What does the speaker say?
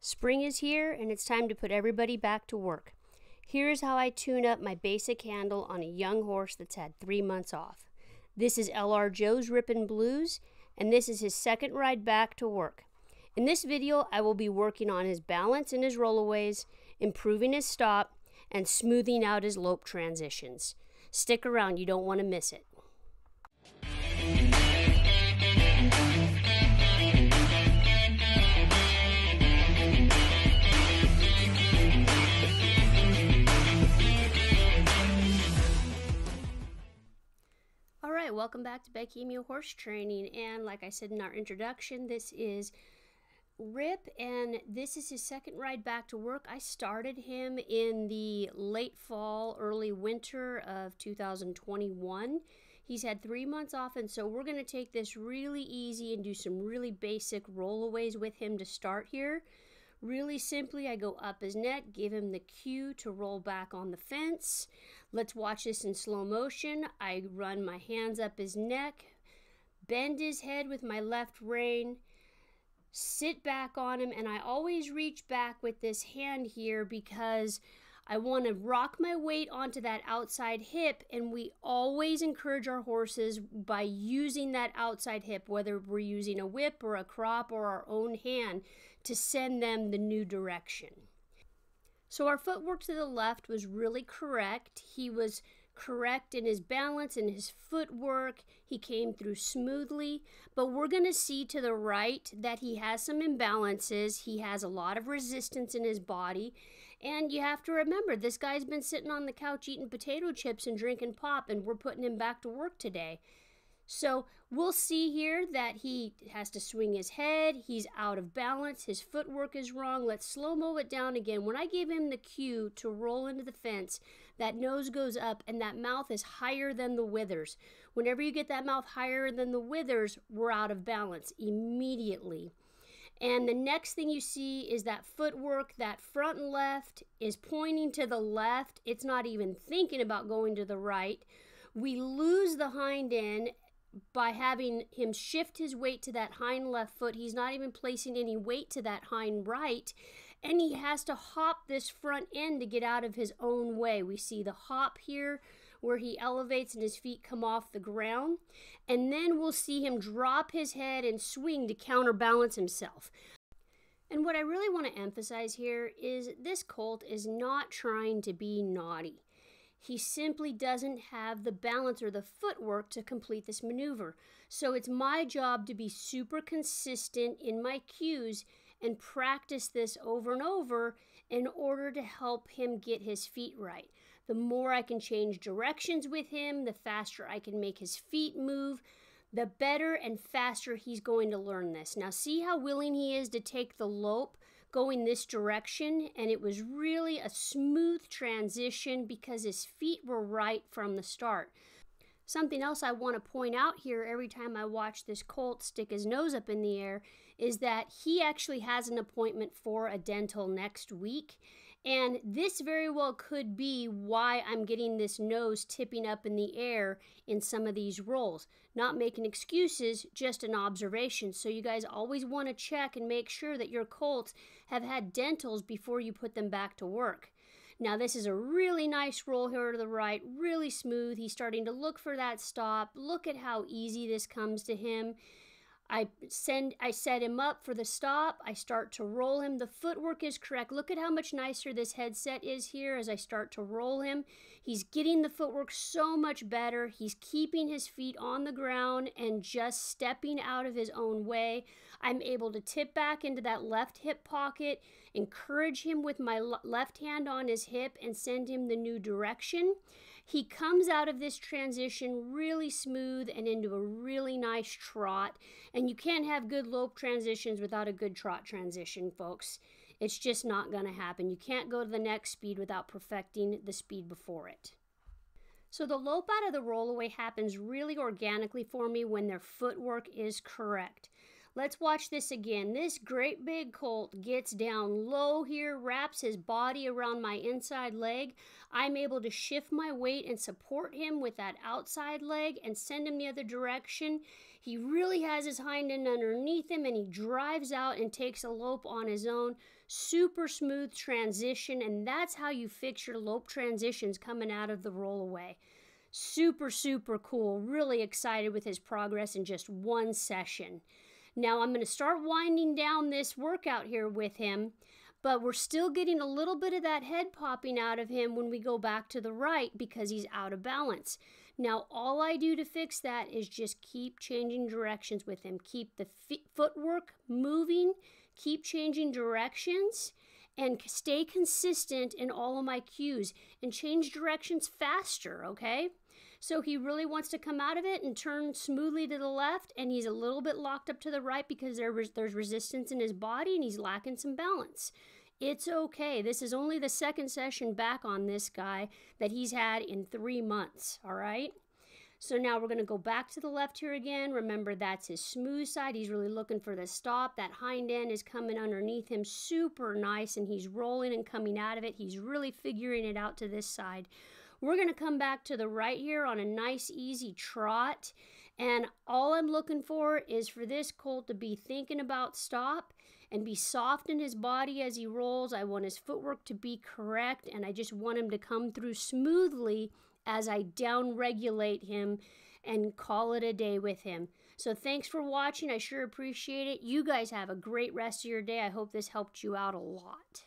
Spring is here and it's time to put everybody back to work. Here's how I tune up my basic handle on a young horse that's had 3 months off. This is LR Joe's Rippin' Blues, and this is his second ride back to work. In this video, I will be working on his balance and his rollaways, improving his stop, and smoothing out his lope transitions. Stick around, you don't want to miss it. Alright, welcome back to Becky, Amio Horse Training, and like I said in our introduction, this is Rip, and this is his second ride back to work. I started him in the late fall, early winter of 2021. He's had 3 months off, and so we're going to take this really easy and do some really basic rollaways with him to start here. Really simply, I go up his neck, give him the cue to roll back on the fence. Let's watch this in slow motion. I run my hands up his neck, bend his head with my left rein, sit back on him, and I always reach back with this hand here because I want to rock my weight onto that outside hip, and we always encourage our horses by using that outside hip, whether we're using a whip or a crop or our own hand, to send them the new direction. So our footwork to the left was really correct. He was correct in his balance and his footwork. He came through smoothly, but we're going to see to the right that he has some imbalances. He has a lot of resistance in his body, and you have to remember, this guy's been sitting on the couch eating potato chips and drinking pop, and we're putting him back to work today. So we'll see here that he has to swing his head, he's out of balance, his footwork is wrong. Let's slow-mo it down again. When I give him the cue to roll into the fence, that nose goes up and that mouth is higher than the withers. Whenever you get that mouth higher than the withers, we're out of balance immediately. And the next thing you see is that footwork, that front left is pointing to the left. It's not even thinking about going to the right. We lose the hind end by having him shift his weight to that hind left foot. He's not even placing any weight to that hind right, and he has to hop this front end to get out of his own way. We see the hop here where he elevates and his feet come off the ground, and then we'll see him drop his head and swing to counterbalance himself. And what I really want to emphasize here is this colt is not trying to be naughty. He simply doesn't have the balance or the footwork to complete this maneuver. So it's my job to be super consistent in my cues and practice this over and over in order to help him get his feet right. The more I can change directions with him, the faster I can make his feet move, the better and faster he's going to learn this. Now see how willing he is to take the lope going this direction, and it was really a smooth transition because his feet were right from the start. Something else I want to point out here every time I watch this colt stick his nose up in the air is that he actually has an appointment for a dental next week, and this very well could be why I'm getting this nose tipping up in the air in some of these rolls. Not making excuses, just an observation. So you guys always want to check and make sure that your colts have had dentals before you put them back to work. Now this is a really nice roll here to the right, really smooth. He's starting to look for that stop. Look at how easy this comes to him. I set him up for the stop. I start to roll him. The footwork is correct. Look at how much nicer this headset is here as I start to roll him. He's getting the footwork so much better. He's keeping his feet on the ground and just stepping out of his own way. I'm able to tip back into that left hip pocket, encourage him with my left hand on his hip, and send him the new direction. He comes out of this transition really smooth and into a really nice trot. And you can't have good lope transitions without a good trot transition, folks. It's just not going to happen. You can't go to the next speed without perfecting the speed before it. So the lope out of the rollaway happens really organically for me when their footwork is correct. Let's watch this again. This great big colt gets down low here, wraps his body around my inside leg. I'm able to shift my weight and support him with that outside leg and send him the other direction. He really has his hind end underneath him, and he drives out and takes a lope on his own. Super smooth transition, and that's how you fix your lope transitions coming out of the rollaway. Super, super cool. Really excited with his progress in just one session. Now I'm going to start winding down this workout here with him, but we're still getting a little bit of that head popping out of him when we go back to the right because he's out of balance. Now all I do to fix that is just keep changing directions with him. Keep the footwork moving, keep changing directions, and stay consistent in all of my cues and change directions faster, okay? So he really wants to come out of it and turn smoothly to the left, and he's a little bit locked up to the right because there's resistance in his body and he's lacking some balance. It's okay. This is only the second session back on this guy that he's had in 3 months, all right? So now we're going to go back to the left here again. Remember, that's his smooth side. He's really looking for the stop. That hind end is coming underneath him super nice, and he's rolling and coming out of it. He's really figuring it out to this side. We're going to come back to the right here on a nice, easy trot. And all I'm looking for is for this colt to be thinking about stop and be soft in his body as he rolls. I want his footwork to be correct, and I just want him to come through smoothly as I down-regulate him and call it a day with him. So thanks for watching. I sure appreciate it. You guys have a great rest of your day. I hope this helped you out a lot.